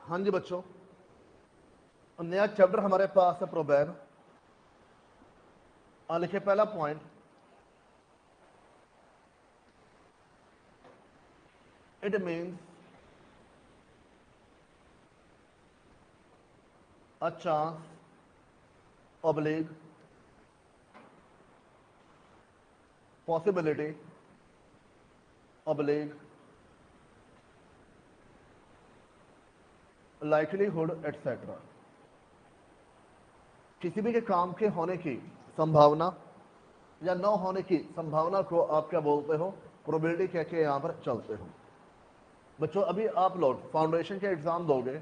हाँ जी बच्चों, नया चैप्टर हमारे पास है प्रोबेब। लिखिए पहला point, it means a chance oblique possibility oblique likelihood etcetera. किसी भी के काम के होने की संभावना या न होने की संभावना को आप क्या बोलते हो? प्रोबेबिलिटी कह के यहां पर चलते हो। बच्चों अभी आप लोग फाउंडेशन के एग्जाम दोगे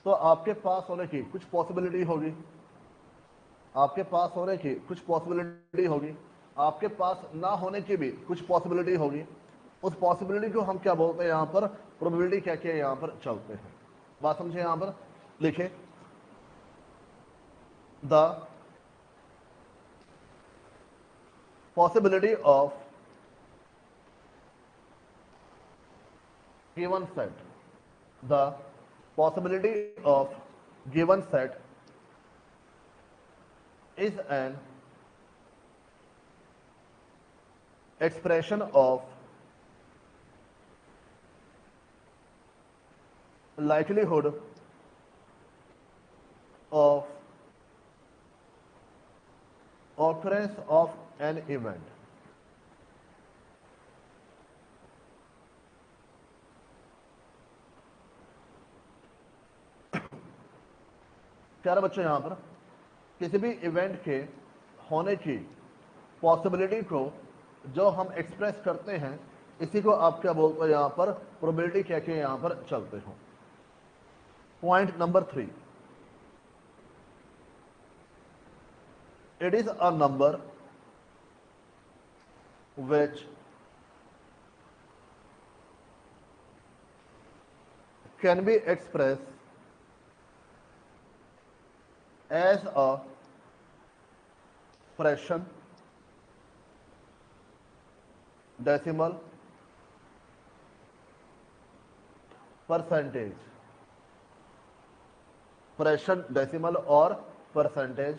तो आपके पास होने की कुछ पॉसिबिलिटी होगी, आपके पास होने की कुछ पॉसिबिलिटी होगी, आपके पास ना होने की भी कुछ पॉसिबिलिटी होगी। उस पॉसिबिलिटी को हम क्या बोलते हैं? यहां पर प्रोबेबिलिटी कह के यहां पर चलते हैं। बात समझे? यहां पर लिखे the possibility of given set, the possibility of given set is an expression of likelihood of occurrence of an event। क्या रहा बच्चों? यहां पर किसी भी इवेंट के होने की पॉसिबिलिटी को जो हम एक्सप्रेस करते हैं इसी को आप क्या बोलते हो? यहां पर प्रोबेबिलिटी कह के यहां पर चलते हो। Point number 3, it is a number which can be expressed as a fraction, decimal, percentage. Fraction, decimal और परसेंटेज।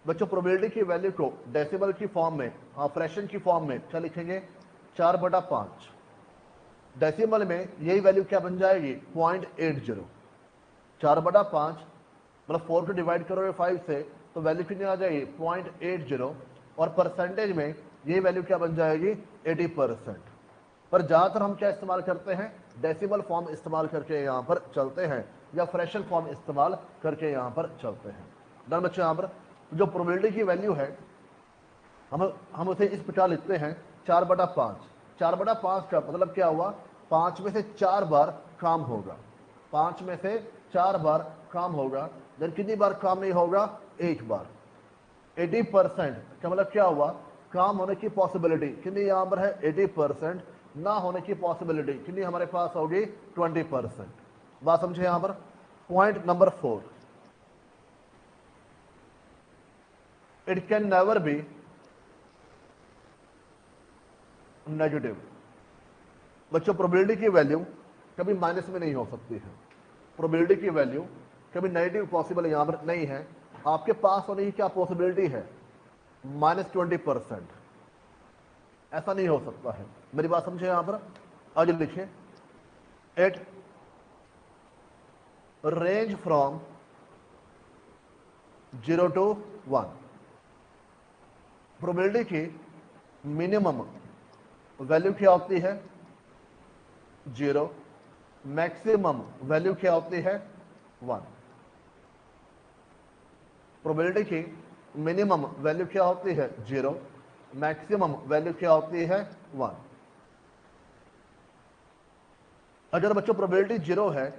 बच्चों प्रोबेबिलिटी की वैल्यू को डेसिमल की फॉर्म में, फ्रैक्शन की फॉर्म में क्या लिखेंगे? 4/5। डेसिमल में यही वैल्यू क्या बन जाएगी? 0.80। 4/5 मतलब 4 को डिवाइड करोगे 5 से तो वैल्यू कितनी आ जाएगी? 0.80। और परसेंटेज में यही वैल्यू क्या बन जाएगी? 80%। पर ज्यादातर हम क्या इस्तेमाल करते हैं? डेसिमल फॉर्म इस्तेमाल करके यहां पर चलते हैं या फ्रैक्शन फॉर्म इस्तेमाल करके यहां पर चलते हैं। डन बच्चों? यहां पर जो प्रोबेबिलिटी की वैल्यू है हम उसे इस प्रकार लिखते हैं 4/5। 4/5 का मतलब क्या हुआ? 5 में से 4 बार काम होगा। 5 में से 4 बार काम होगा। देन कितनी बार काम नहीं होगा? 1 बार। 80% का मतलब क्या हुआ? काम होने की पॉसिबिलिटी कितनी यहां पर है? 80%। ना होने की पॉसिबिलिटी कितनी हमारे पास होगी? 20%। बात समझे यहां पर? Point number 4, it can never be negative. बच्चों प्रोबेबिलिटी की वैल्यू कभी माइनस में नहीं हो सकती है। प्रोबेबिलिटी की वैल्यू कभी नेगेटिव पॉसिबल यहां पर नहीं है। आपके पास होने की क्या पॉसिबिलिटी है? -20%। ऐसा नहीं हो सकता है। मेरी बात समझे यहां पर? आज लिखिए it range from 0 to 1। Probability की मिनिमम वैल्यू क्या होती है? 0। मैक्सिमम वैल्यू क्या होती है? 1। प्रोबेबिलिटी की मिनिमम वैल्यू क्या होती है? 0। मैक्सिमम वैल्यू क्या होती है? 1। अगर बच्चों प्रोबेबिलिटी 0 है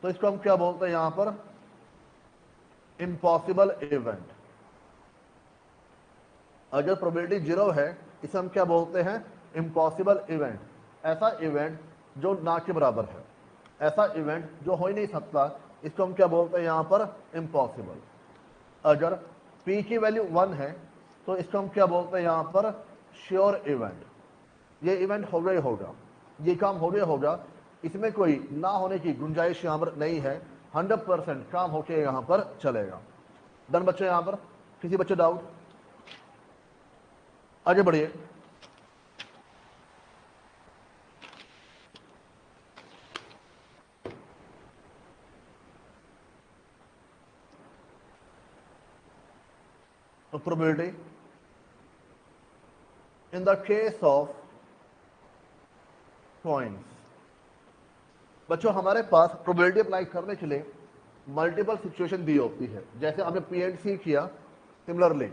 तो इसको हम क्या बोलते हैं यहां पर? Impossible event. अगर प्रोबेबिलिटी 0 है इसे हम क्या बोलते हैं? Impossible event. ऐसा इवेंट जो ना के बराबर है, ऐसा इवेंट जो हो ही नहीं सकता, इसको हम क्या बोलते हैं यहां पर? इम्पॉसिबल। अगर P की वैल्यू 1 है तो इसको हम क्या बोलते हैं यहां पर? Sure event. ये इवेंट हो गया होगा, ये काम हो गया होगा, इसमें कोई ना होने की गुंजाइश यहां पर नहीं है, 100% काम होके यहां पर चलेगा। डन बच्चे, यहां पर किसी बच्चे डाउट? आगे बढ़िए। Probability in the case of coins. बच्चों हमारे पास प्रोबेबिलिटी अप्लाई करने के लिए मल्टीपल सिचुएशन दी होती है, जैसे हमने पी एंड सी किया, सिमिलरली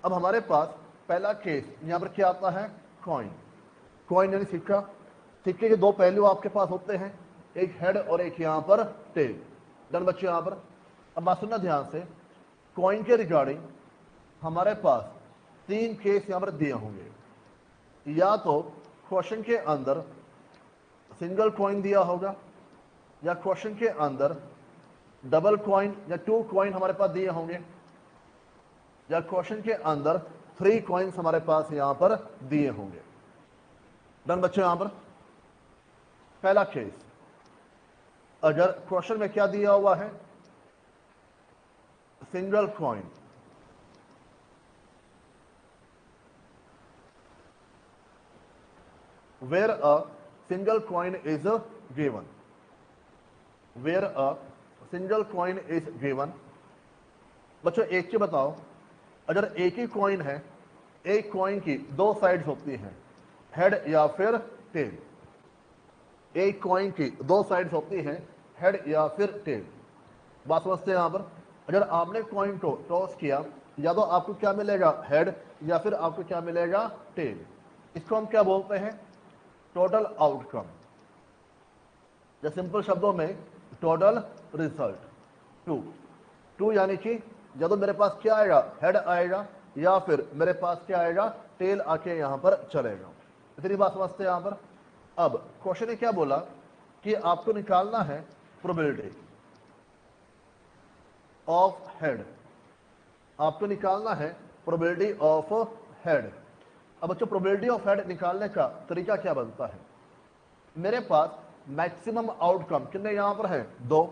अब हमारे पास पहला केस यहां पर क्या आता है, कॉइन। कॉइन यानी सिक्का। सिक्के के दो पहलू आपके पास होते हैं, एक हेड और एक यहां पर टेल। डन बच्चों, यहां पर अब बात सुनना ध्यान से। कॉइन के रिगार्डिंग हमारे पास तीन केस यहां पर दिए होंगे। या तो क्वेश्चन के अंदर सिंगल कॉइन दिया होगा, या क्वेश्चन के अंदर डबल कॉइन या 2 कॉइन हमारे पास दिए होंगे, या क्वेश्चन के अंदर 3 कॉइन्स हमारे पास यहां पर दिए होंगे। डन बच्चों, यहां पर पहला केस, अगर क्वेश्चन में क्या दिया हुआ है, single coin, where a single coin is given, where a single coin is given। बच्चों एक चीज बताओ, अगर एक ही कॉइन है, एक कॉइन की दो साइड्स होती हैं, हेड या फिर टेल। एक कॉइन की दो साइड्स होती हैं, हेड या फिर टेल। बात समझते हैं यहां पर। अगर आपने कॉइन को टॉस किया, या तो आपको क्या मिलेगा, हेड, या फिर आपको क्या मिलेगा, टेल। इसको हम क्या बोलते हैं, टोटल आउटकम, या सिंपल शब्दों में टोटल रिजल्ट। टू यानी कि या तो मेरे पास क्या आएगा, हेड आएगा, या फिर मेरे पास क्या आएगा, टेल आके यहां पर चलेगा। इतनी बात समझते हैं यहां पर। अब क्वेश्चन ने क्या बोला कि आपको निकालना है प्रोबेबिलिटी ऑफ हेड, आपको निकालना है प्रोबेबिलिटी ऑफ हेड। अब बच्चों प्रोबेबिलिटी ऑफ हेड निकालने का तरीका क्या बनता है, मेरे पास मैक्सिमम आउटकम कितने यहां पर है, 2।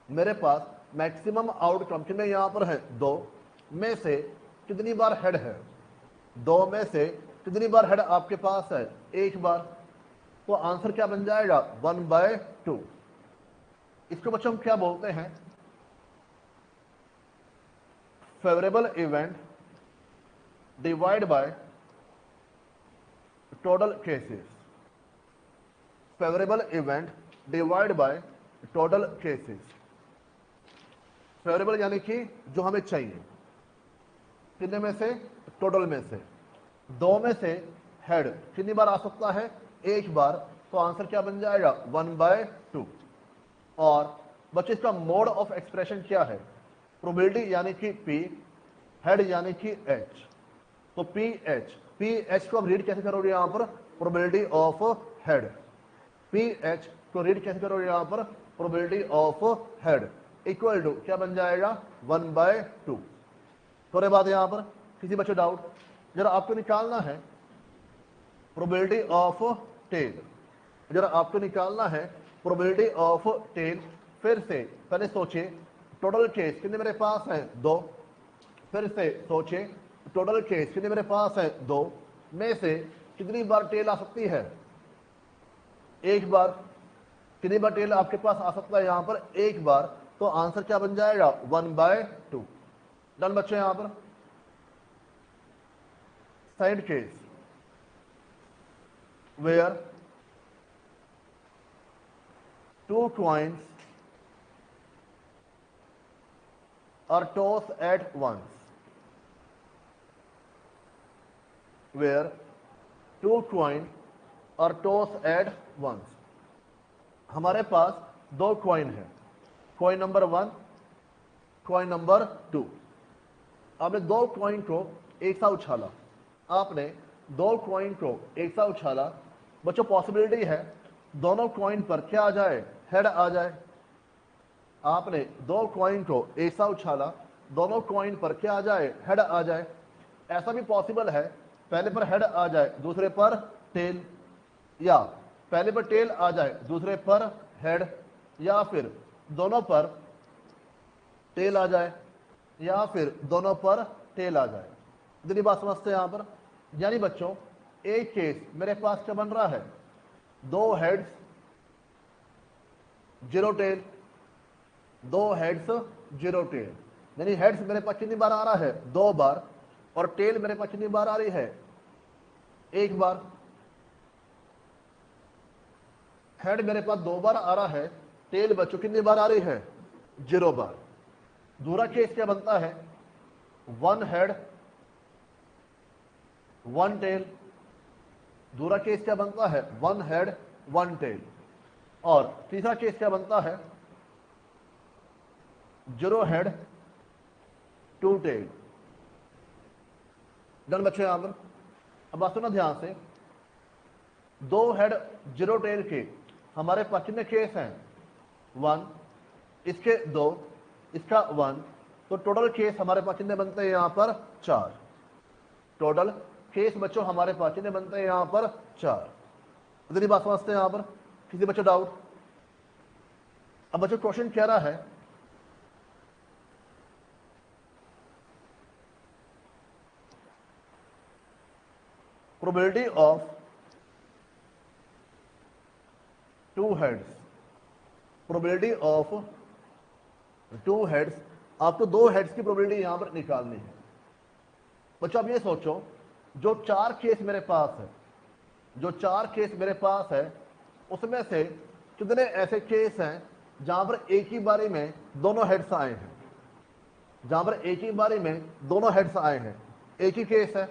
मेरे पास मैक्सिमम आउटकम कितने यहां पर है, 2 में से कितनी बार हेड है, 2 में से कितनी बार हेड आपके पास है, 1 बार। तो आंसर क्या बन जाएगा, 1/2। इसको बच्चों हम क्या बोलते हैं, favourable event divide by total cases. Favourable event divide by total cases. Favourable यानी कि जो हमें चाहिए, कितने में से, टोटल में से। 2 में से हेड कितनी बार आ सकता है, 1 बार। तो आंसर क्या बन जाएगा, 1/2। और बच्चे इसका मोड ऑफ एक्सप्रेशन क्या है, प्रोबेबिलिटी यानी कि P, हेड यानी कि H। तो PH को अब रीड कैसे करोगे यहां पर, प्रोबेबिलिटी ऑफ हेड। PH को रीड कैसे करोगे यहां पर, probability of head equal to क्या बन जाएगा, 1/2। थोड़े बात यहां पर, किसी बच्चे डाउट? जरा आपको निकालना है प्रोबेबिलिटी ऑफ टेल, जरा आपको निकालना है प्रोबेबिलिटी ऑफ टेल। फिर से पहले सोचिए, टोटल केस कितने मेरे पास है, 2। फिर से सोचिए, टोटल केस कितने मेरे पास है, 2 में से कितनी बार टेल आ सकती है, 1 बार। कितनी बार टेल आपके पास आ सकता है यहां पर, 1 बार। तो आंसर क्या बन जाएगा, 1/2। डन बच्चे, यहां पर side case where 2 coins are tossed at once, where 2 coins are tossed at once। हमारे पास 2 कॉइन है, कॉइन नंबर 1, कॉइन नंबर 2। आपने 2 कॉइन को एक साथ उछाला, आपने 2 कॉइन को एक साथ उछाला। बच्चों पॉसिबिलिटी है दोनों कॉइन पर क्या आ जाए, हेड आ जाए। आपने 2 कॉइन को एक साथ उछाला, दोनों कॉइन पर क्या आ जाए, हेड आ जाए। ऐसा भी पॉसिबल है पहले पर हेड आ जाए, दूसरे पर टेल, या पहले पर टेल आ जाए, दूसरे पर हेड, या फिर दोनों पर टेल आ जाए, या फिर दोनों पर टेल आ जाए। इतनी बात समझते हैं यहां पर। यानी बच्चों एक केस मेरे पास क्या बन रहा है, दो हेड्स जीरो टेल, दो हेड्स जीरो टेल। यानी हेड्स मेरे पास कितनी बार आ रहा है, दो बार, और टेल मेरे पास कितनी बार आ रही है, एक बार। हेड मेरे पास दो बार आ रहा है, टेल बच्चों कितनी बार आ रही है, जीरो बार। दूसरा केस क्या बनता है, वन हेड वन टेल। दूसरा केस क्या बनता है, वन हेड वन टेल। और तीसरा केस क्या बनता है, zero head two tail. Done बच्चों यहां पर। अब बात सुनो ध्यान से, दो हेड जीरो टेल के हमारे पास कितने केस हैं, वन, इसके दो, इसका वन, तो टोटल केस हमारे पास कितने बनते हैं यहां पर, चार। टोटल केस बच्चों हमारे पास कितने बनते हैं यहां पर, चार। इतनी बात समझते हैं यहां पर, किसी बच्चों डाउट? अब बच्चों क्वेश्चन कह रहा है probability of two heads, probability of two heads, आपको दो हेड्स की प्रोबेबिलिटी यहां पर निकालनी है। बच्चों आप ये सोचो, जो चार केस मेरे पास है, जो चार केस मेरे पास है, उसमें से कितने ऐसे केस हैं जहां पर एक ही बारी में दोनों हेड्स आए हैं, जहां पर एक ही बारी में दोनों हेड्स आए हैं, एक ही केस है,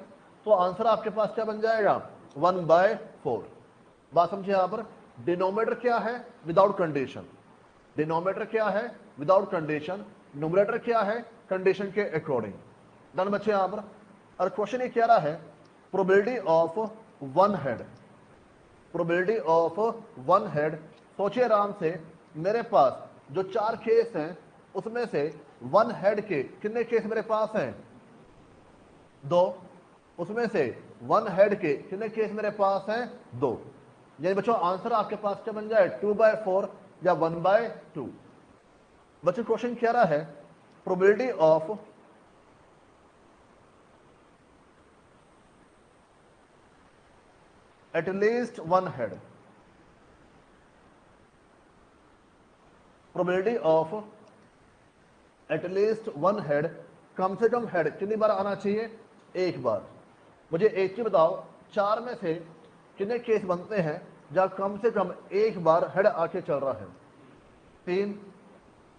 तो आंसर आपके पास क्या बन जाएगा, 1/4। बात समझिए यहां पर, डिनोमिनेटर क्या है, विदाउट कंडीशन, डिनोमिनेटर क्या है, विदाउट कंडीशन, न्यूमरेटर क्या है, कंडीशन के अकॉर्डिंग। डन बच्चे यहां पर। और क्वेश्चन ये कह रहा है probability of one head, probability of one head. सोचिए आराम से, मेरे पास जो चार केस हैं उसमें से वन हेड के कितने केस मेरे पास हैं, दो। उसमें से वन हेड के कितने केस मेरे पास हैं, दो। यानी बच्चों आंसर आपके पास क्या बन जाए, 2/4 या 1/2। बच्चों क्वेश्चन क्या रहा है, probability of at least one head, probability of at least one head, कम से कम हेड कितनी बार आना चाहिए, एक बार। मुझे एक चीज बताओ, चार में से कितने केस बनते हैं जहां कम से कम एक बार हेड आके चल रहा है, तीन।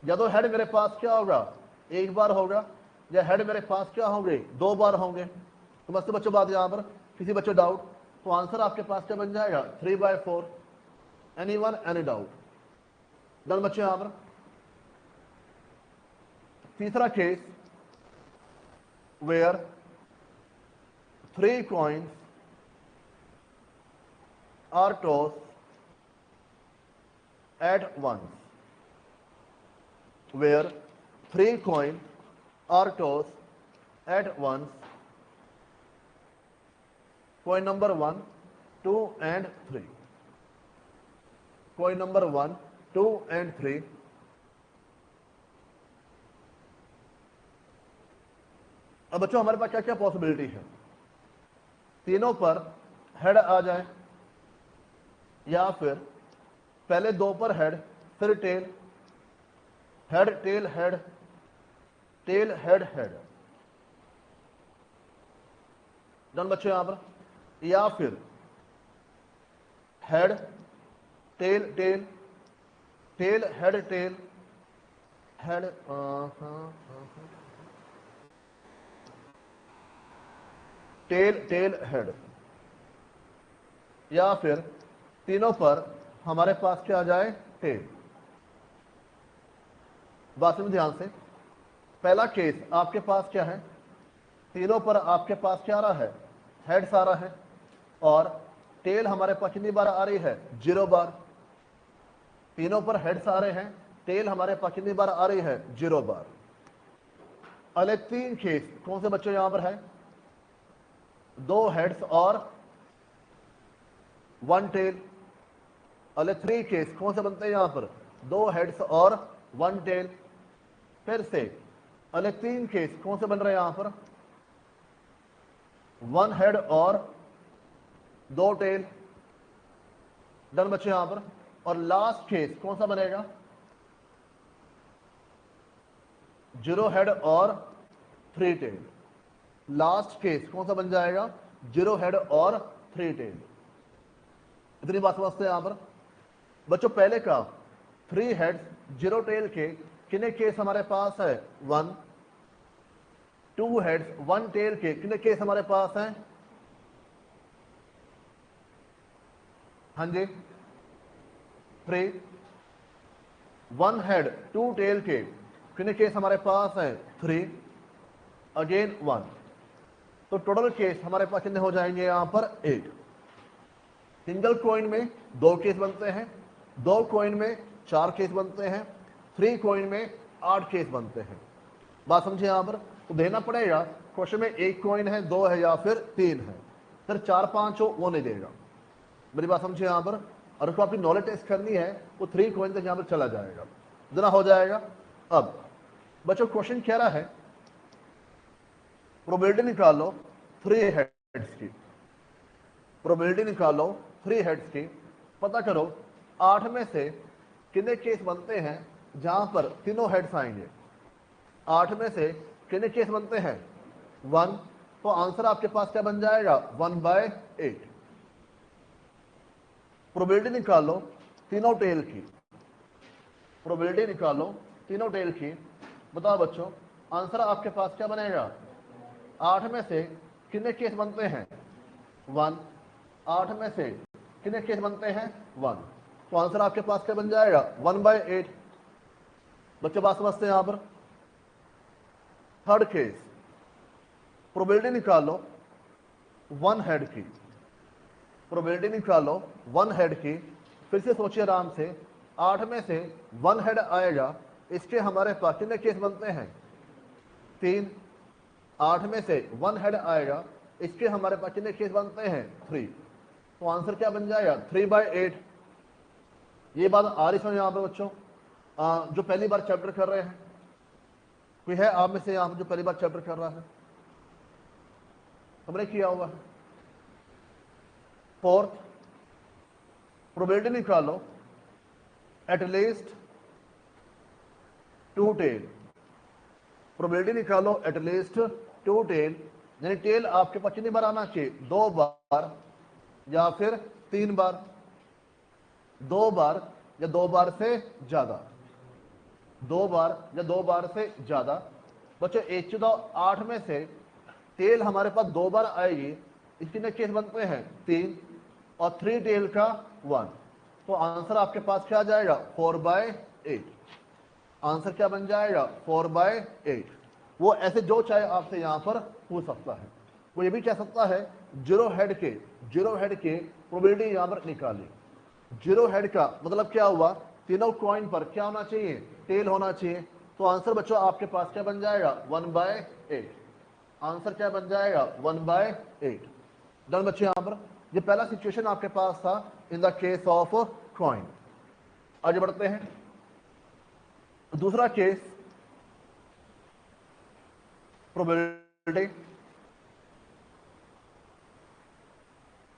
या तो हेड मेरे पास क्या होगा, एक बार होगा, या हेड मेरे पास क्या होंगे, दो बार होंगे। तो बस बच्चों बात यहां पर, किसी बच्चों डाउट? तो आंसर आपके पास क्या बन जाएगा, 3/4। Anyone, any doubt? डन बच्चों यहां पर। तीसरा case, where 3 coins are tossed at once, where 3 coins are tossed at once. Coin number 1, 2 and 3. Coin number 1, 2 and 3. अब बच्चों हमारे पास क्या क्या पॉसिबिलिटी है, तीनों पर हेड आ जाए, या फिर पहले दो पर हेड, फिर tail, head tail head, tail head head. Done बच्चों यहां पर। या फिर head tail tail, tail head tail, head tail tail head. या फिर तीनों पर हमारे पास क्या आ जाए, टेल। बात में ध्यान से, पहला केस आपके पास क्या है, तीनों पर आपके पास क्या आ रहा है, हेड्स आ रहा है, और टेल हमारे पास कितनी बार आ रही है, 0 बार। तीनों पर हेड्स आ रहे हैं, टेल हमारे पास कितनी बार आ रही है, 0 बार। अगले तीन केस कौन से बच्चों यहां पर है, दो हेड्स और वन टेल। अगले 3 केस कौन से बनते हैं यहां पर, 2 हेड्स और 1 टेल। फिर से अगले 3 केस कौन से बन रहे हैं यहां पर, 1 हेड और 2 टेल। डन बच्चे यहां पर। और लास्ट केस कौन सा बनेगा, 0 हेड और 3 टेल। लास्ट केस कौन सा बन जाएगा, 0 हेड और 3 टेल। इतनी बात समझते हैं यहां पर बच्चों। पहले का 3 हेड्स 0 टेल के कितने केस हमारे पास है, 1। 2 हेड्स 1 टेल के कितने केस हमारे पास हैं, हाँ जी 3। 1 हेड 2 टेल के कितने केस हमारे पास हैं, 3। अगेन 1। तो टोटल केस हमारे पास कितने हो जाएंगे यहां पर, 8। सिंगल कॉइन में 2 केस बनते हैं, 2 कॉइन में 4 केस बनते हैं, 3 कॉइन में 8 केस बनते हैं। बात समझे यहां पर। तो देना पड़ेगा क्वेश्चन में 1 कॉइन है, 2 है या फिर 3 है। फिर 4 5 हो वो नहीं देगा। मेरी बात समझे यहां पर। और उसको आपकी नॉलेज टेस्ट करनी है, वो 3 कॉइन तक यहां पर चला जाएगा, इतना हो जाएगा। अब बच्चों क्वेश्चन कह रहा है प्रोबेबिलिटी निकालो 3 हेड्स की। प्रोबेबिलिटी निकालो 3 हेड्स की। पता करो 8 में से कितने केस बनते हैं जहां पर तीनों हेड्स आएंगे। 8 में से कितने केस बनते हैं, 1। तो आंसर आपके पास क्या बन जाएगा, 1/8। प्रोबेबिलिटी निकालो तीनों टेल की। प्रोबेबिलिटी निकालो तीनों टेल की। बताओ बच्चों आंसर आपके पास क्या बनेगा, 8 में से कितने केस बनते हैं, 1। 8 में से कितने केस बनते हैं, 1। तो आंसर आपके पास क्या बन जाएगा, 1/8। बच्चे बात समझते हैं यहां पर। थर्ड केस प्रोबेबिलिटी निकालो 1 हेड की। प्रोबेबिलिटी निकालो 1 हेड की। फिर से सोचिए आराम से, 8 में से 1 हेड आएगा, इसके हमारे पास कितने केस बनते हैं, 3। 8 में से 1 हेड आएगा, इसके हमारे पास कितने केस बनते हैं, 3। तो आंसर क्या बन जाएगा, 3/8। ये बात आ रही समझ यहां पर बच्चों। जो पहली बार चैप्टर कर रहे हैं, कोई है आप में से यहां पर जो पहली बार चैप्टर कर रहा है, हमने किया हुआ है। फोर्थ प्रोबेबिलिटी निकालो एटलीस्ट 2 टेल। प्रोबेबिलिटी निकालो एटलीस्ट 2 टेल, यानी टेल आपके पास कितनी बार आना चाहिए, 2 बार या फिर 3 बार, 2 बार या 2 बार से ज्यादा, 2 बार या 2 बार से ज्यादा। बच्चों 1/8 में से टेल हमारे पास 2 बार आएगी, इसके कितने केस बनते हैं, 3। और 3 टेल का 1। तो आंसर आपके पास क्या आ जाएगा, 4/8। आंसर क्या बन जाएगा, 4/8। वो ऐसे जो चाहे आपसे यहां पर पूछ सकता है। वो ये भी कह सकता है 0 हेड के प्रोबेबिलिटी यहां पर निकाली। 0 हेड का मतलब क्या हुआ, तीनों कॉइन पर क्या होना चाहिए, टेल होना चाहिए। तो आंसर बच्चों आपके पास क्या बन जाएगा, 1/8। आंसर क्या बन जाएगा, 1/8। डन बच्चे यहां पर। ये पहला सिचुएशन आपके पास था in the case of coin. आगे बढ़ते हैं। दूसरा case probability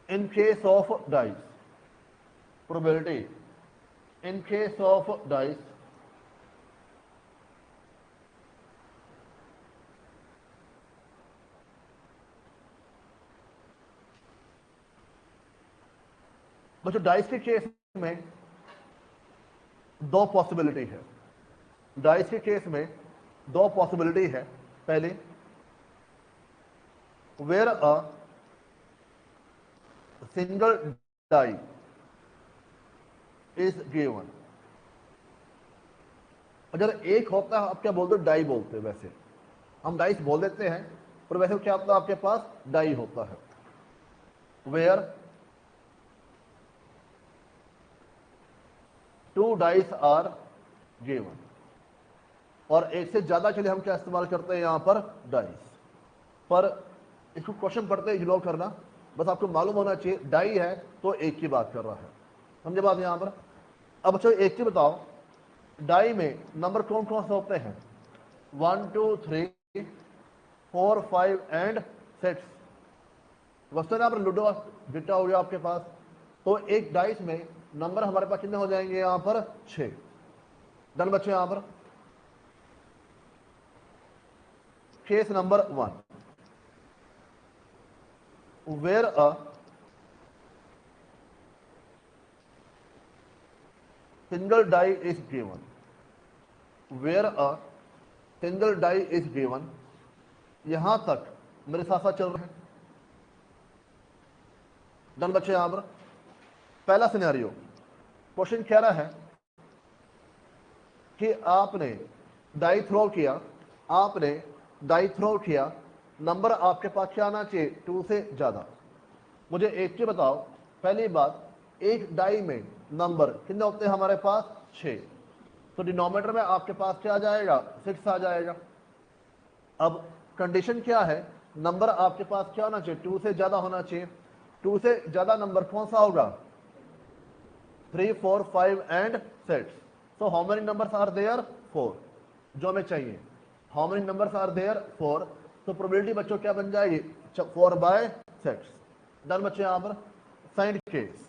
in case of dice. Probability in case of dice. बच्चों डाइस के केस में 2 पॉसिबिलिटी है। डाइस के केस में 2 पॉसिबिलिटी है। पहले where a single die is given. अगर एक होता है, आप क्या बोलते हो, डाई बोलते हैं। वैसे हम डाइस बोल देते हैं, पर वैसे क्या होता है, आपके पास डाई होता है। Where 2 dice are given. और एक से ज्यादा के लिए हम क्या इस्तेमाल करते हैं यहां पर, डाइस। पर इसको क्वेश्चन पढ़ते इग्नोर करना, बस आपको मालूम होना चाहिए डाई है तो एक की बात कर रहा है। समझे बात यहाँ पर। अब बच्चों एक चीज बताओ, डाई में नंबर कौन कौन से होते हैं? 1 2 3 4 5 एंड 6। वस्तु यहाँ पर लूडो गिट्टा हो गया आपके पास, तो एक डाइस में नंबर हमारे पास कितने हो जाएंगे यहाँ पर? 6। डन बच्चे। यहाँ पर case number 1, where a single die is given, where a single die is given. यहां तक मेरे साथ साथ चल रहे हैं। डन बच्चे। यहां पर पहला सिनेरियो, क्वेश्चन कह रहा है कि आपने डाई थ्रो किया, आपने डाई थ्रो किया, नंबर आपके पास क्या आना चाहिए? 2 से ज्यादा। मुझे एक चीज बताओ, पहली बात, एक डाई में नंबर कितने होते हैं हमारे पास? 6। तो डिनोमिनेटर में आपके पास क्या आ जाएगा? 6 आ जाएगा। अब कंडीशन क्या है? नंबर आपके पास क्या होना चाहिए? 2 से ज्यादा होना चाहिए। 2 से ज्यादा नंबर कौन सा होगा? 3 4 5 and 6। So how many numbers are there? 4, जो हमें चाहिए। How many numbers are there? 4। तो प्रोबेबिलिटी बच्चों क्या बन जाएगी? 4/6। डन बच्चे। यहां पर सेकंड केस,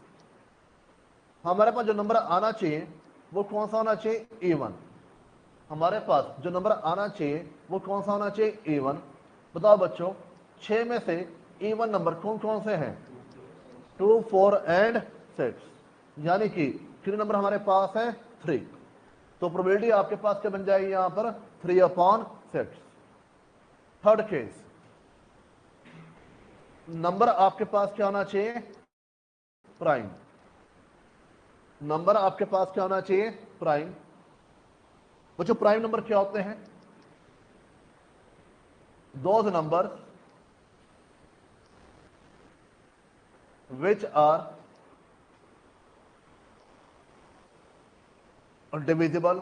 हमारे पास जो नंबर आना चाहिए वो कौन सा होना चाहिए? इवन। हमारे पास जो नंबर आना चाहिए वो कौन सा होना चाहिए? इवन। बताओ बच्चों, 6 में से इवन नंबर कौन कौन से हैं? 2 4 एंड 6, यानी कि कितने नंबर हमारे पास है? 3। तो प्रोबेबिलिटी आपके पास क्या बन जाएगी यहां पर? 3/6। थर्ड केस, नंबर आपके पास क्या होना चाहिए? प्राइम। नंबर आपके पास क्या होना चाहिए? प्राइम। बच्चों प्राइम नंबर क्या होते हैं? Those number which are divisible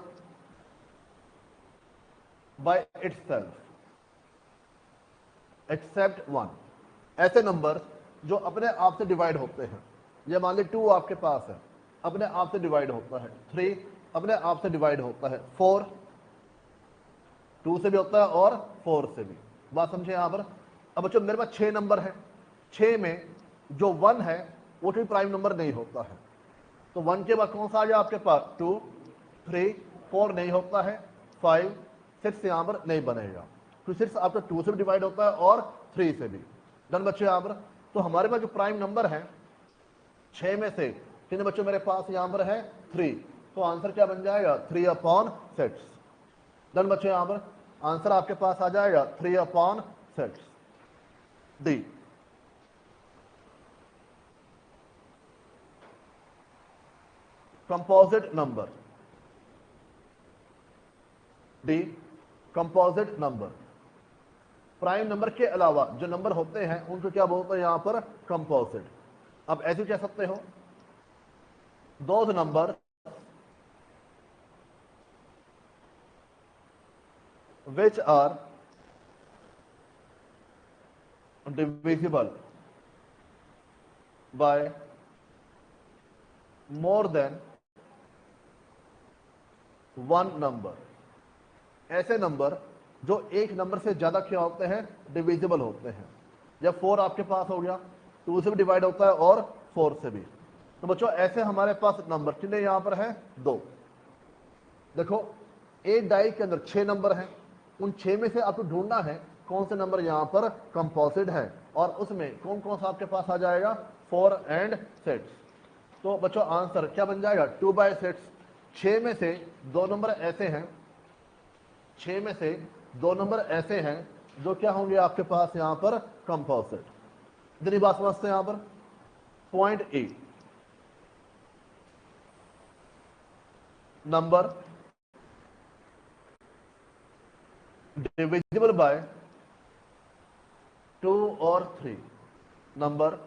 by itself except 1। ऐसे नंबर जो अपने आप से डिवाइड होते हैं। ये मान ली 2 आपके पास है, अपने आप से डिवाइड होता है। 3 अपने आप से डिवाइड होता है। 4 2 से भी होता है और 4 से भी। बात समझे यहां पर। अब बच्चों मेरे पास 6 नंबर है, 6 में जो 1 है वो भी प्राइम नंबर नहीं होता है। तो 1 के बाद कौन सा आ गया आपके पास? 2 3 4 नहीं होता है, 5 6 यहां पर नहीं बनेगा, क्योंकि 6 आपका 2 से भी डिवाइड होता है और 3 से भी। डन बच्चों। यहां पर तो हमारे पास जो प्राइम नंबर है 6 में से कितने बच्चों मेरे पास यहां पर है? 3। तो आंसर क्या बन जाएगा? 3/6। डन बच्चों। यहां पर आंसर आपके पास आ जाएगा 3/6। D. Composite number. D composite number. Prime number के अलावा जो नंबर होते हैं उनको क्या बोलते हैं यहां पर? कंपोजिट। अब ऐसे कह सकते हो, those number which are divisible by more than one number। ऐसे नंबर जो एक नंबर से ज्यादा क्या होते हैं? डिविजिबल होते हैं। जब 4 आपके पास हो गया, 2 से भी डिवाइड होता है और 4 से भी। तो बच्चों ऐसे हमारे पास नंबर कितने यहां पर है? 2। देखो एक डाई के अंदर 6 नंबर हैं, उन 6 में से आपको ढूंढना है कौन से नंबर यहां पर कंपोजिट है, और उसमें कौन कौन सा आपके पास आ जाएगा? 4 एंड 6। तो बच्चों आंसर क्या बन जाएगा? 2/6। 6 में से 2 नंबर ऐसे हैं, 6 में से 2 नंबर ऐसे हैं जो क्या होंगे आपके पास यहां पर? कंपोजिट। इतनी बात समझते हैं यहां पर। Point A, number divisible by 2 और 3। नंबर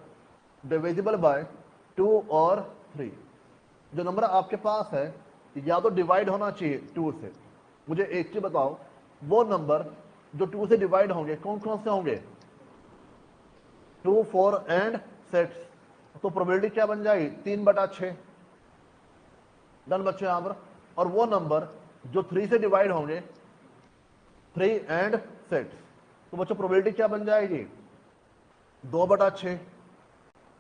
डिविजिबल बाय 2 और 3। जो नंबर आपके पास है या तो डिवाइड होना चाहिए 2 से। मुझे एक चीज बताओ, वो नंबर जो 2 से डिवाइड होंगे कौन कौन से होंगे? 2 4 एंड 6। तो प्रोबेबिलिटी क्या बन जाएगी? 3/6। डन बच्चों यहां पर। और वो नंबर जो 3 से डिवाइड होंगे, 3 एंड 6, तो बच्चों प्रोबेबिलिटी क्या बन जाएगी, 2/6।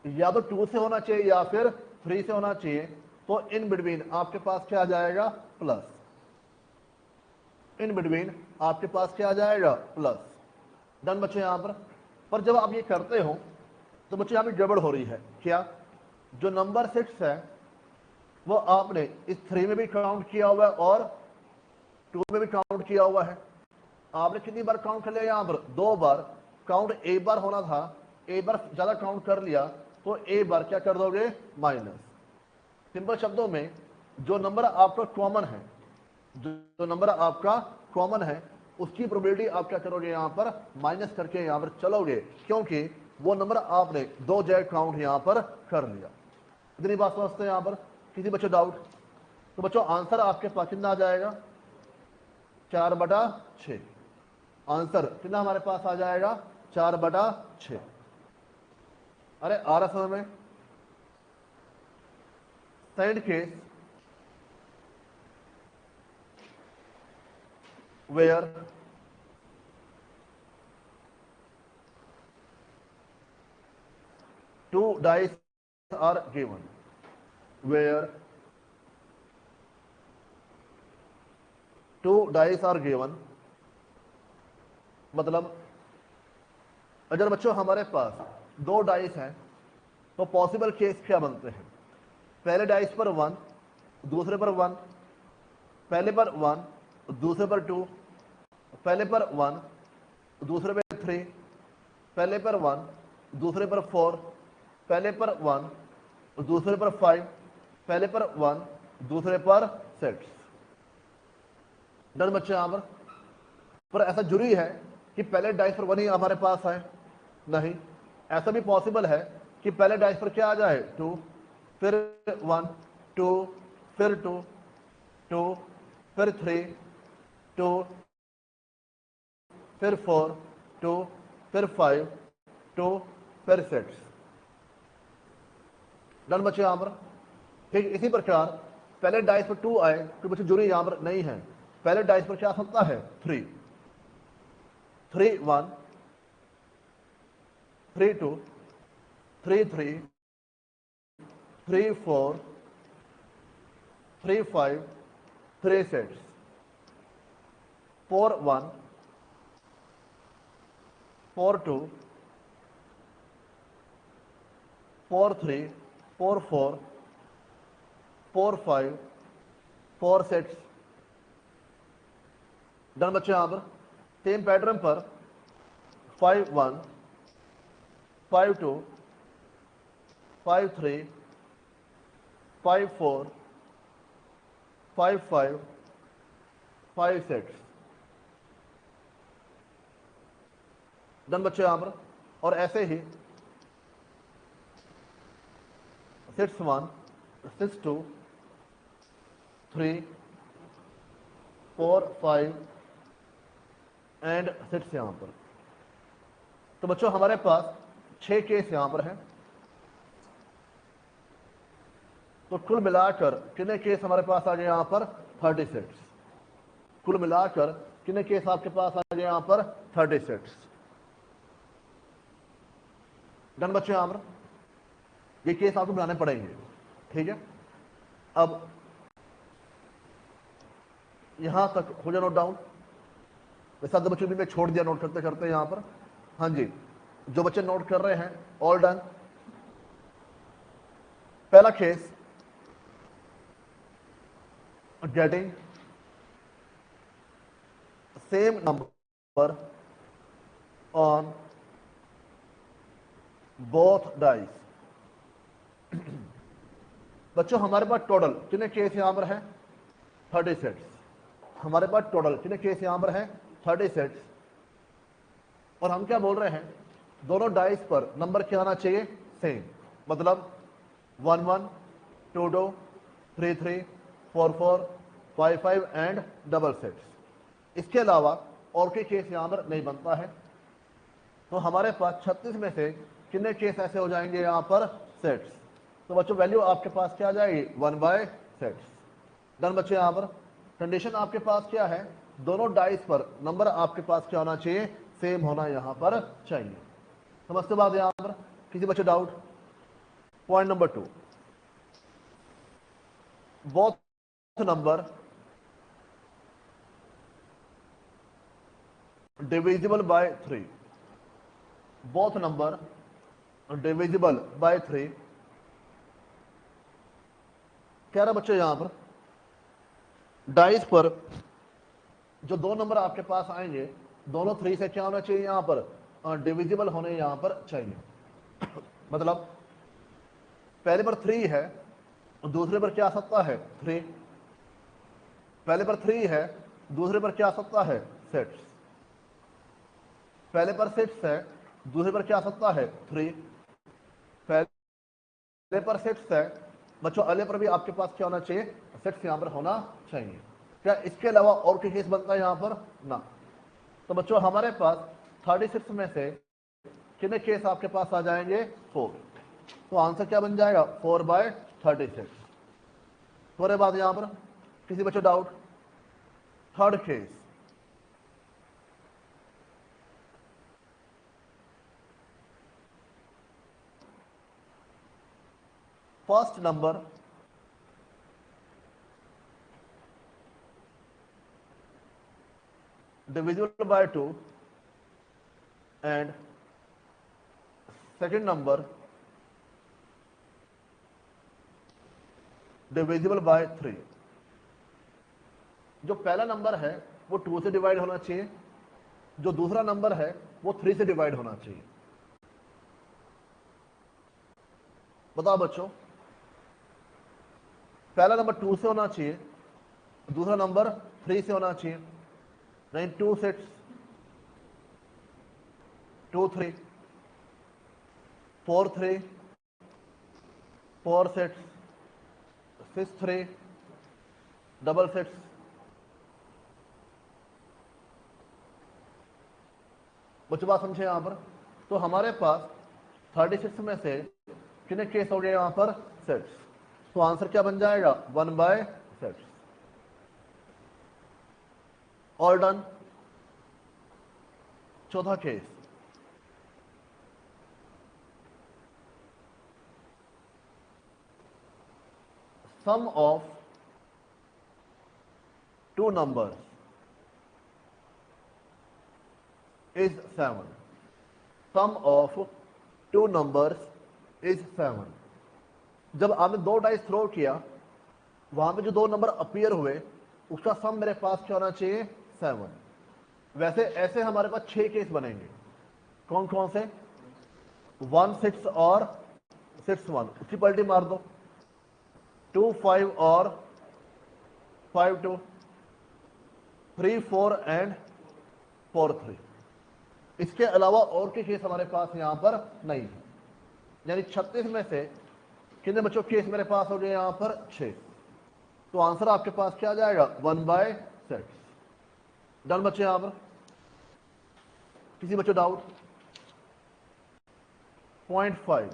या तो 2 से होना चाहिए या फिर 3 से होना चाहिए, तो इन बिटवीन आपके पास क्या आ जाएगा, प्लस। इन बिटवीन आपके पास क्या आ जाएगा, प्लस। डन बच्चों यहां पर जब आप ये करते हो तो बच्चों यहां पे गड़बड़ हो रही है। क्या, जो नंबर 6 है वो आपने इस 3 में भी काउंट किया हुआ है और 2 में भी काउंट किया हुआ है। आपने कितनी बार काउंट कर लिया, यहां पर 2 बार। काउंट एक बार होना था, एक बार ज्यादा काउंट कर लिया तो एक बार क्या कर दोगे, माइनस। सिंपल शब्दों में जो नंबर आपका कॉमन है, जो नंबर आपका कॉमन है उसकी प्रोबेबिलिटी आप क्या करोगे, यहां पर माइनस करके यहां पर चलोगे, क्योंकि वो नंबर आपने 2 जगह काउंट यहां पर कर लिया। इतनी बात समझते हैं यहां पर, किसी बच्चों डाउट? तो बच्चों आंसर आपके पास कितना आ जाएगा, 4/6। आंसर कितना हमारे पास आ जाएगा, 4/6। अरे आ रहा समझ में? Second case where two dice are given, where two dice are given, मतलब अगर बच्चों हमारे पास 2 डाइस हैं तो पॉसिबल केस क्या बनते हैं, पहले डाइस पर 1, दूसरे पर 1, पहले पर 1, दूसरे पर 2, पहले पर 1, दूसरे पर 3, पहले पर 1, दूसरे पर 4, पहले पर 1, दूसरे पर 5, पहले पर 1, दूसरे पर 6। डन बच्चे यहां पर ऐसा जरूरी है कि पहले डाइस पर 1 ही हमारे पास आए, नहीं। ऐसा भी पॉसिबल है कि पहले डाइस पर क्या आ जाए, 2, फिर 1, 2, फिर 2, 2, फिर 3, 2, फिर 4, 2, फिर 5, 2, फिर 6। डन बच्चे यहां पर। ठीक इसी प्रकार पहले डाइस पर 2 आए तो बच्चे जरूरी यहां पर नहीं है, पहले डाइस पर क्या आ सकता है, 3, 3, 1, 3, 2, 3, 3, 3, 4, 3, 5, 3, 6, 4, 1, 4, 2, 4, 3, 4, 4, 4, 5, 4, 6। डन बच्चे यहां पर सेम पैटर्न पर 5, 1, 5, 2, 5, 3, 5, 4, 5, 5, 5, 6। डन बच्चे यहां पर। और ऐसे ही 6, 1, 6, 2, 3, 4, 5 एंड 6 यहां पर। तो बच्चों हमारे पास 6 केस यहां पर हैं, तो कुल मिलाकर कितने केस हमारे पास आ गए यहां पर, 36। कुल मिलाकर कितने केस आपके पास आ गए यहां पर, 36। डन बच्चे यहां पर, ये केस आपको बनाने पड़ेंगे, ठीक है। अब यहां तक हो जाए नोट डाउन, वैसे आधे बच्चों भी मैं छोड़ दिया नोट करते करते यहां पर। हाँ जी, जो बच्चे नोट कर रहे हैं ऑल डन। पहला case, getting same number on both dice. बच्चों हमारे पास टोटल कितने केस यहां पर है, 36। हमारे पास टोटल कितने केस यहां पर है, 36। और हम क्या बोल रहे हैं, दोनों डाइस पर नंबर क्या आना चाहिए, सेम। मतलब 1, 1, 2, 2, 3, 3, 4, 4, 5, 5 एंड 6। इसके अलावा और कोई केस यहां पर नहीं बनता है। तो हमारे पास 36 में से कितने केस ऐसे हो जाएंगे यहां पर, सेट्स। तो बच्चों वैल्यू आपके पास क्या आ जाएगी, 1/6। डन बच्चे। यहां पर कंडीशन आपके पास क्या है, दोनों डाइस पर नंबर आपके पास क्या होना चाहिए, सेम होना यहां पर चाहिए। समझते बात यहां पर, किसी बच्चे doubt? Point number 2, both number divisible by 3, both number divisible by 3। कह रहा बच्चे यहां पर डाइस पर जो दो नंबर आपके पास आएंगे, दोनों 3 से क्या होना चाहिए, यहां पर डिविजिबल होने यहां पर चाहिए। मतलब पहले पर 3 है, दूसरे पर क्या आ सकता है, 3। पहले पर 3 है, दूसरे पर क्या आ सकता है, 6। पहले पर 6 है, दूसरे पर क्या आ सकता है, 3। पहले पर 6 है बच्चों, अगले पर भी आपके पास क्या होना चाहिए, 6 यहां पर होना चाहिए। क्या इसके अलावा और कोई केस बनता है यहां पर, ना। तो बच्चों हमारे पास 36 में से कितने केस आपके पास आ जाएंगे, 4। तो आंसर क्या बन जाएगा, 4/36। थोड़े बाद यहां पर किसी बच्चों doubt? Third case, first number divisible by 2 and second number divisible by 3। जो पहला नंबर है वो 2 से डिवाइड होना चाहिए, जो दूसरा नंबर है वो 3 से डिवाइड होना चाहिए। बताओ बच्चों, पहला नंबर 2 से होना चाहिए, दूसरा नंबर 3 से होना चाहिए। नहीं, 2 6 2 3 4 3 4 6 6 3 डबल 6। बच्चों बात समझे यहां पर? तो हमारे पास 36 में से कितने केस हो गए यहां पर, 6। तो आंसर क्या बन जाएगा, 1/6। All done. चौथा case, sum of two numbers is 7। Sum of two numbers is 7। जब आपने दो डाइस थ्रो किया, वहां पे जो दो नंबर अपीयर हुए उसका सम मेरे पास क्या होना चाहिए, 7। वैसे ऐसे हमारे पास 6 केस बनेंगे। कौन कौन से, 1 6 और 6 1, उसकी पलटी मार दो। 2 5 और 5 2, 3 4 एंड 4 3। इसके अलावा और के केस हमारे पास यहां पर नहीं है। यानी 36 में से कितने बच्चों केस मेरे पास हो गए यहां पर, 6। तो आंसर आपके पास क्या आ जाएगा, 1/6। डन बच्चे यहां पर, किसी बच्चों डाउट? पॉइंट 5,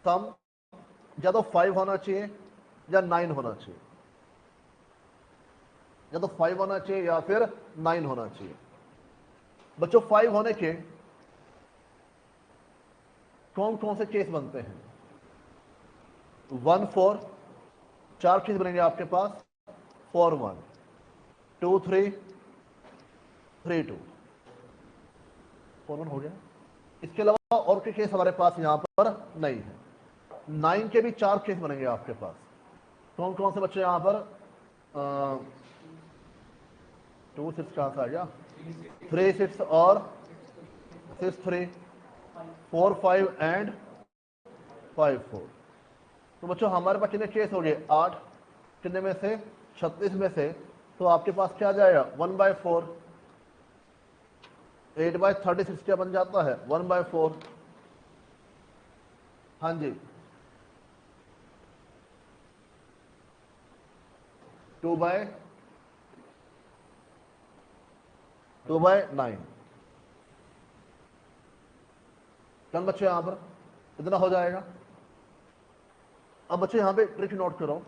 सम या तो 5 होना चाहिए या 9 होना चाहिए, या तो 5 होना चाहिए या फिर 9 होना चाहिए। बच्चों 5 होने के कौन कौन से केस बनते हैं, 1 4, 4 केस बनेंगे आपके पास, 4 1 2 3 3 2, 4 1 हो गया। इसके अलावा और के केस हमारे पास यहां पर नहीं है। 9 के भी 4 केस बनेंगे आपके पास। कौन कौन से बच्चे यहां पर, 2 6 कहां से आ गया, 3 6 और 6 3, 4 5 एंड 5 4। तो बच्चों हमारे पास कितने केस हो गए, 8। कितने में से, 36 में से। तो आपके पास क्या आ जाएगा, 1/4। 8/36 क्या बन जाता है, 1/4। हाँ जी, 2/9। कौन बच्चे यहां पर, इतना हो जाएगा। अब बच्चे यहां पे ट्रिक नोट करो,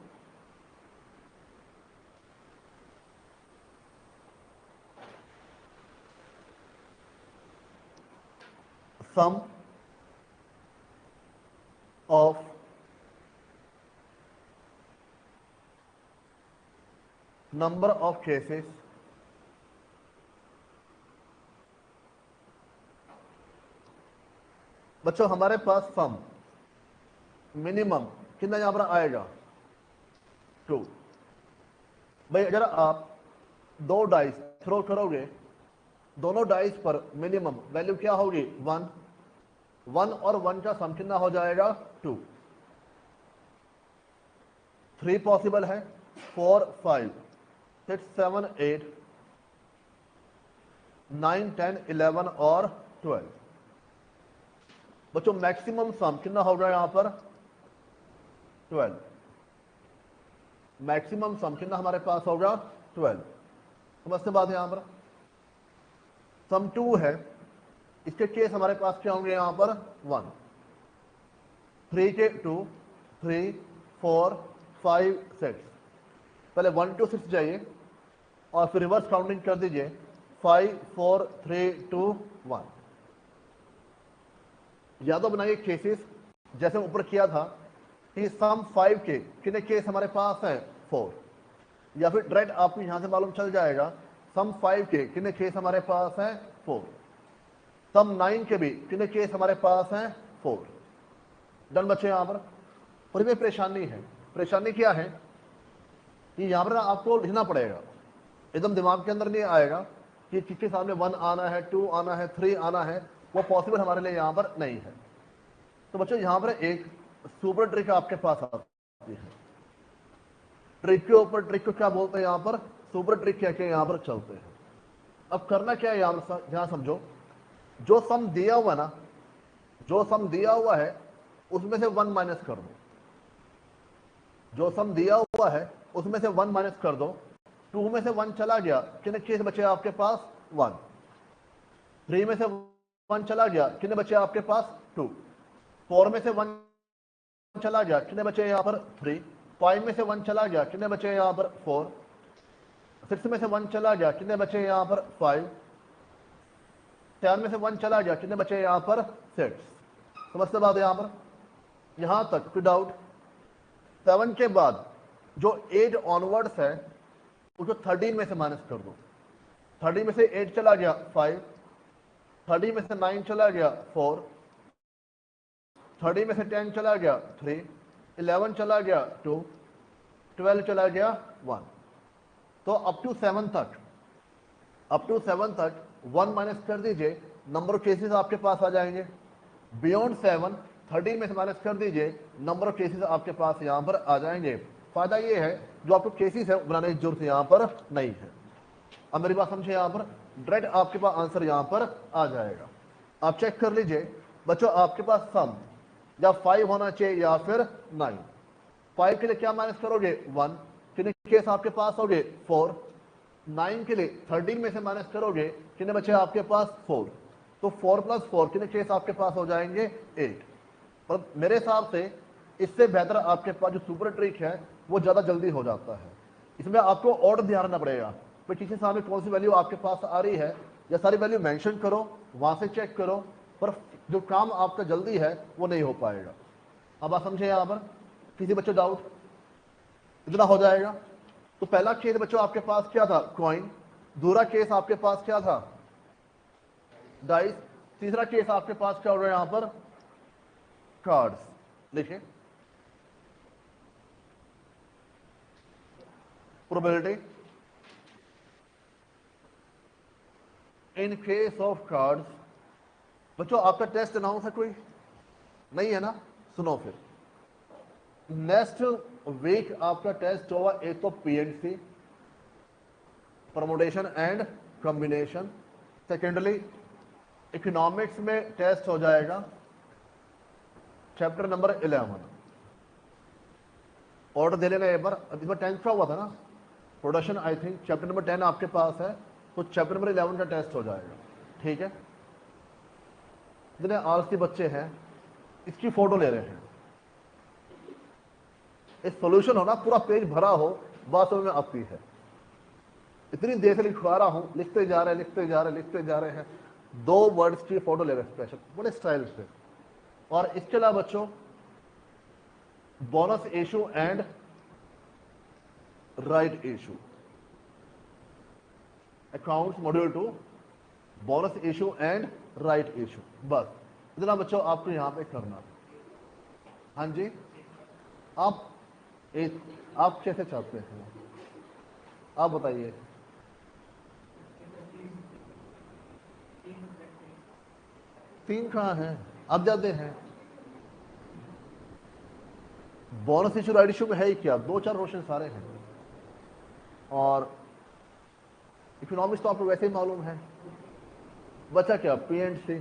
सम ऑफ नंबर ऑफ केसेस बच्चों हमारे पास सम मिनिमम कितना यहां पर आएगा 2। भाई अगर आप 2 डाइस थ्रो करोगे, दोनों डाइस पर मिनिमम वैल्यू क्या होगी 1, 1 और 1 का सम कितना हो जाएगा 2। 3 पॉसिबल है, 4 5 6 7 8 9 10 11 और 12। बच्चों मैक्सिमम सम कितना होगा यहां पर 12। मैक्सिमम सम कितना हमारे पास होगा 12। समझते बात है यहां पर सम 2 है, इसके केस हमारे पास क्या होंगे यहां पर 1। 3 के 2 3 4 5 6, पहले 1 to 6 जाइए और फिर रिवर्स काउंटिंग कर दीजिए 5 4 3 2 1। याद बनाइए केसेस जैसे ऊपर किया था कि सम 5 के कितने केस हमारे पास है 4, या फिर डायरेक्ट आपको यहां से मालूम चल जाएगा सम 5 के कितने केस हमारे पास है 4, सम 9 के भी कितने केस हमारे पास है 4। डन बच्चे यहां पर इसमें परेशानी है। परेशानी क्या है कि यहां पर आपको लिखना पड़ेगा, एकदम दिमाग के अंदर नहीं आएगा कि किसके सामने 1 आना है 2 आना है 3 आना है, वो पॉसिबल हमारे लिए यहां पर नहीं है। तो बच्चों यहां पर एक सुपर ट्रिक आपके पास आती है, ट्रिक के ऊपर ट्रिक को क्या बोलते हैं यहां पर सुपर ट्रिक कह के यहां पर चलते हैं। अब करना क्या है यहां समझो, जो सम दिया हुआ ना, जो सम दिया हुआ है उसमें से 1 माइनस कर दो, जो सम दिया हुआ है उसमें से 1 माइनस कर दो। 2 में से 1 चला गया, कितने केस बचे आपके पास 1। 3 में से 1 चला गया, कितने बचे आपके पास 2। 4 में से 1 चला गया, कितने बचे यहाँ पर 3। 5 में से 1 चला गया, कितने बचे यहाँ पर 4। 6 में से 1 चला गया, कितने बचे यहाँ पर 5। 7 में से 1 चला गया, कितने बचे यहाँ पर 6। समझते बात है यहाँ पर यहां तक कोई डाउट। 7 के बाद जो 8 ऑनवर्ड्स है उसको 13 में से माइनस कर दो। 30 में से 8 चला गया 5, 30 में से 9 चला गया 4, 30 में से 10 चला गया 3, 11 चला गया 2, 12 चला गया 1। तो अप टू 7 तक, अप टू 7 तक 1 माइनस कर दीजिए, नंबर ऑफ केसेस आपके पास आ जाएंगे। बियॉन्ड 7 30 में से माइनस कर दीजिए, नंबर ऑफ केसेस आपके पास यहां पर आ जाएंगे। फायदा ये है जो आपको केसेस है बनाने की जरूरत यहां पर नहीं है। अब मेरी बात समझे, यहां पर डायरेक्ट आपके पास आंसर यहां पर आ जाएगा। आप चेक कर लीजिए बच्चों, आपके पास सम या 5 होना चाहिए या फिर 9। 5 के लिए क्या माइनस करोगे 1, कितने केस आपके पास हो गए 4। 9 के लिए 13 में से माइनस करोगे, कितने बचे आपके पास 4। तो 4 प्लस 4 कितने केस आपके पास हो जाएंगे 8। पर मेरे हिसाब से इससे बेहतर आपके पास जो सुपर ट्रिक है वो ज्यादा जल्दी हो जाता है। इसमें आपको और ध्यान रखना पड़ेगा कि किसी सामने कौन सी वैल्यू आपके पास आ रही है, या सारी वैल्यू मेंशन करो वहां से चेक करो, पर जो काम आपका जल्दी है वो नहीं हो पाएगा। अब आप समझे यहां पर किसी बच्चे डाउट इतना हो जाएगा। तो पहला केस बच्चों आपके पास क्या था कॉइन, दूसरा केस आपके पास क्या था डाइस, तीसरा केस आपके पास क्या हो रहा है यहां पर कार्ड्स। देखिए probability in case of cards. बच्चों आपका टेस्ट अनाउंस है कोई नहीं है ना, सुनो फिर नेक्स्ट वीक आपका टेस्ट होगा, एक तो PNC permutation and combination, secondly economics में टेस्ट हो जाएगा चैप्टर नंबर 11। ऑर्डर दे लेना एक बार, इसमें 10 का हुआ था ना production, I think chapter number 10 आपके पास है, तो चैप्टर नंबर 11 का टेस्ट हो जाएगा। ठीक है, जितने आलसी बच्चे हैं इसकी फोटो ले रहे हैं, एक सॉल्यूशन होना, पूरा पेज भरा हो, बात समझ में आती है। इतनी देर से लिखवा रहा हूं, लिखते जा रहे लिखते जा रहे हैं। 2 वर्ड्स की फोटो ले रहे स्पेशल, बड़े स्टाइल से। और इसके अलावा बच्चों bonus issue and right issue, accounts module 2 bonus issue and right issue, बस इतना बच्चों आपको यहां पे करना है। हाँ जी, आप कैसे चाहते हैं, आप बताइए। तीन कहाँ हैं, अब जाते हैं। बोनस इशू राइट इशू में है ही क्या, 2-4 रोशन सारे हैं। और इकोनॉमिक्स तो आपको वैसे ही मालूम है। बचा क्या, पी एंड सी,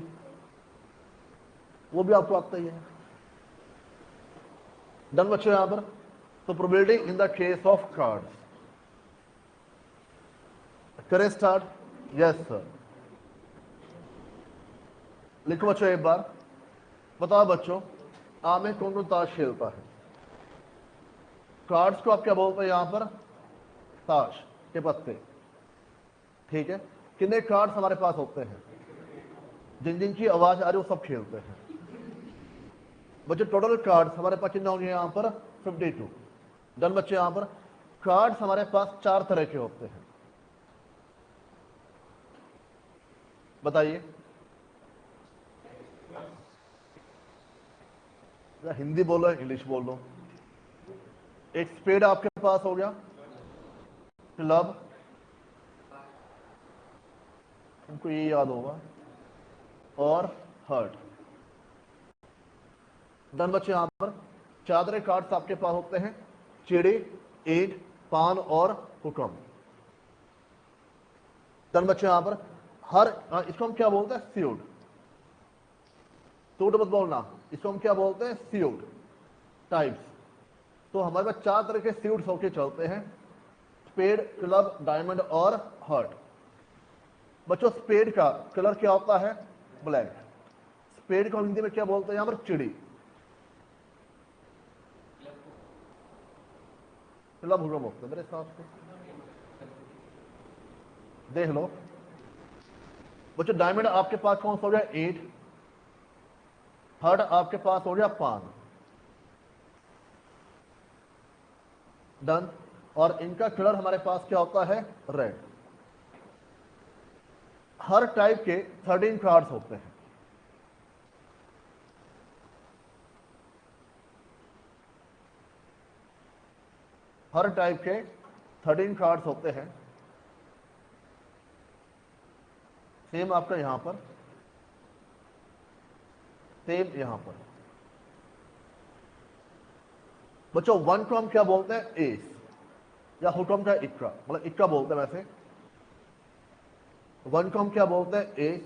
वो भी आपको आता ही है। डन बच्चों यहां पर। तो probability in the case of cards, करें स्टार्ट। यस सर, लिखो बच्चों एक बार, बताओ बच्चों आम कौन कौन ताश खेलता है। कार्ड्स को आप क्या बोलते हैं यहां पर, ताश के पत्ते, ठीक है। कितने कार्ड्स हमारे पास होते हैं, जिन जिनकी आवाज आ रही है वो सब खेलते हैं। बच्चे टोटल कार्ड्स हमारे पास कितने होंगे यहां पर, 52। डन बच्चे यहां पर। कार्ड्स हमारे पास 4 तरह के होते हैं, बताइए। हिंदी बोलो इंग्लिश बोलो। एक स्पेड आपके पास हो गया, क्लब, उनको ये याद होगा, और हर्ट। डन बच्चे यहां पर। चादरे कार्ड्स आपके पास होते हैं, चिड़ी, ईंट, पान और हुक्म। डन बच्चे यहां पर। इसको हम क्या बोलते हैं, स्यूट। सूट मत बोलना, इसको हम क्या बोलते हैं, स्यूट टाइप्स। तो हमारे पास 4 तरह के स्यूट्स होके चलते हैं, स्पेड, क्लब, डायमंड और हर्ट। बच्चों स्पेड का कलर क्या होता है, ब्लैक। स्पेड को हम हिंदी में क्या बोलते हैं यहां पर, चिड़ी। क्लब हुक्म बोलते हैं मेरे हिसाब से, देख लो। बच्चों डायमंड आपके पास कौन सा हो गया, 8। हर्ट आपके पास हो गया 5। डन। और इनका कलर हमारे पास क्या होता है, रेड। हर टाइप के 13 कार्ड्स होते हैं। हर टाइप के 13 कार्ड्स होते हैं। सेम आपका यहां पर, सेम यहां पर। बच्चों 1 को हम क्या बोलते हैं, एस, या हुक्म का इक्का, मतलब इक्का बोलते हैं वैसे। 1 को हम क्या बोलते हैं, एस।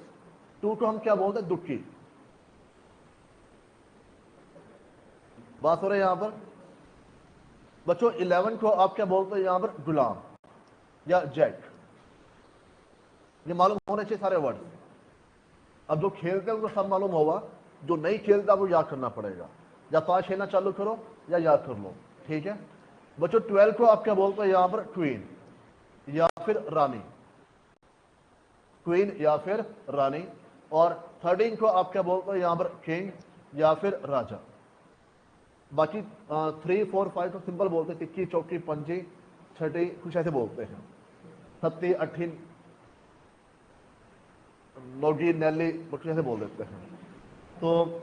2 को हम क्या बोलते हैं, दुक्की। बात हो रही है यहां पर। बच्चों 11 को आप क्या बोलते हैं यहां पर, गुलाम या जैक। ये मालूम होने चाहिए सारे वर्ड। अब जो खेलते हैं उनको सब मालूम होगा, जो नहीं खेलता वो याद करना पड़ेगा। या ताश खेलना चालू करो या याद कर लो, ठीक है। बच्चों 12 को आप क्या बोलते हैं यहां पर, क्वीन या फिर रानी। क्वीन या फिर रानी। और 13 को आप क्या बोलते हैं यहां पर, किंग या फिर राजा। बाकी 3, 4, 5 को सिंपल बोलते हैं, टिक्की, चौकी, पंजी, छठी, कुछ ऐसे बोलते हैं। 7, 8, नोगी, नैली, कुछ ऐसे बोल देते हैं। तो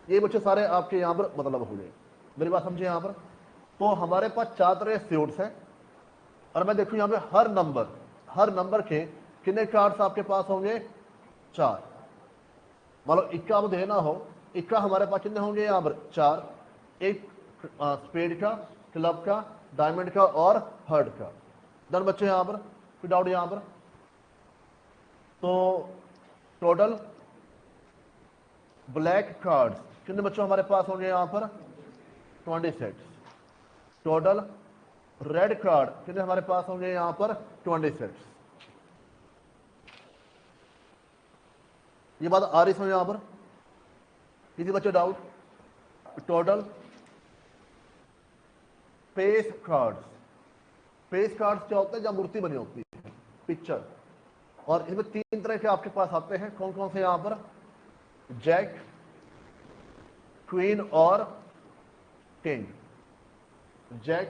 ये बच्चे सारे आपके यहां पर मतलब हो गए, मेरी बात समझे यहां पर। तो हमारे पास 4 तरह के स्यूट्स हैं। और मैं देखूं यहां पे हर नंबर के कितने कार्ड्स आपके पास होंगे, 4। मान लो इक्का अब देना हो, इक्का हमारे पास कितने होंगे यहां पर, 4। एक स्पेड का, क्लब का, डायमंड का और हर्ट का। डन बच्चे यहां पर, कोई डाउट यहां पर। तो टोटल ब्लैक कार्ड्स कितने बच्चों हमारे पास होंगे यहां पर, 26। टोटल रेड कार्ड कितने हमारे पास होंगे यहां पर, 26। ये बात आ रही समझ यहां पर, किसी बच्चे doubt. Total face cards. Face cards क्या होते हैं? जब मूर्ति बनी होती है, पिक्चर। और इसमें 3 तरह के आपके पास आते हैं। कौन कौन से? यहां पर जैक, क्वीन और किंग। जैक,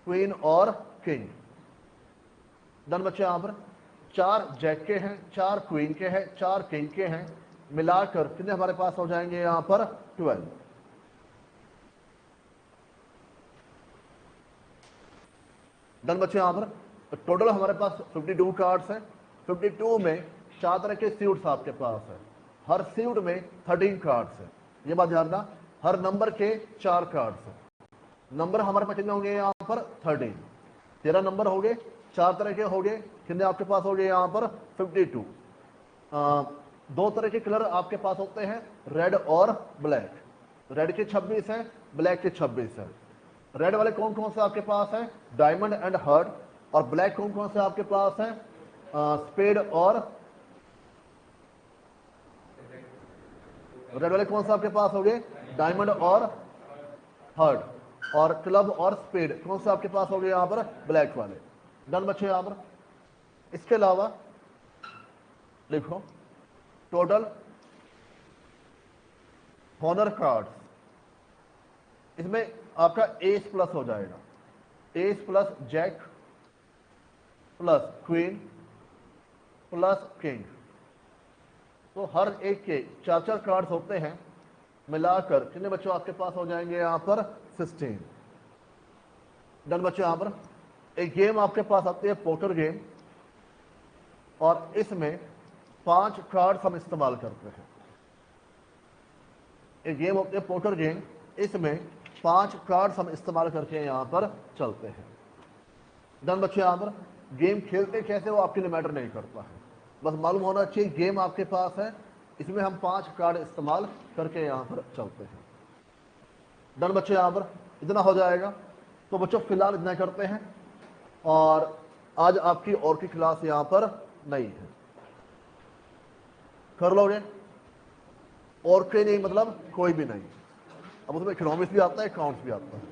क्वीन और किंग। डन बच्चे। यहां पर 4 जैक के हैं, 4 क्वीन के हैं, 4 किंग के हैं, मिलाकर कितने हमारे पास हो जाएंगे? यहां पर 12। डन बच्चे। यहां पर टोटल हमारे पास 52 कार्ड्स हैं। 52 में 4 तरह के सूट्स आपके पास है। हर सूट में 13 कार्ड्स है। ये बात ध्यान रखना, हर नंबर के 4 कार्ड्स है। नंबर हमारे पास कितने होंगे? यहां पर 13। 13 नंबर हो गए, 4 तरह के हो गए। कितने आपके पास हो गए? यहां पर 52। 2 तरह के कलर आपके पास होते हैं, रेड और ब्लैक। रेड के 26 हैं, ब्लैक के 26 हैं। रेड वाले कौन कौन से आपके पास है? Diamond and heart. और ब्लैक कौन कौन से आपके पास है? स्पेड और रेड वाले कौन से आपके पास हो गए? डायमंड और हार्ट। और क्लब और स्पेड कौन से आपके पास हो गए? यहां पर ब्लैक वाले। डन बच्चे। यहां पर इसके अलावा लिखो टोटल हॉनर कार्ड्स। इसमें आपका एस प्लस हो जाएगा। Ace plus jack plus queen plus king. तो हर एक के 4 कार्ड्स होते हैं, मिलाकर कितने बच्चों आपके पास हो जाएंगे? यहां पर 16। डन बच्चों। यहां पर एक गेम आपके पास आती है, पोकर गेम। और इसमें 5 कार्ड्स हम इस्तेमाल करते हैं। एक गेम होती है पोकर गेम, इसमें 5 कार्ड्स हम इस्तेमाल करके यहां पर चलते हैं। डन बच्चे। यहां पर गेम खेलते कैसे वो आपके लिए मैटर नहीं करता है, बस मालूम होना चाहिए गेम आपके पास है, इसमें हम 5 कार्ड इस्तेमाल करके यहां पर चलते हैं। डन बच्चे। यहां पर इतना हो जाएगा। तो बच्चों फिलहाल इतना करते हैं, और आज आपकी और की क्लास यहां पर नहीं है, कर लोगे? और कोई नहीं मतलब कोई भी नहीं। अब उसमें इकोनॉमिक्स भी आता है, अकाउंट्स भी आता है।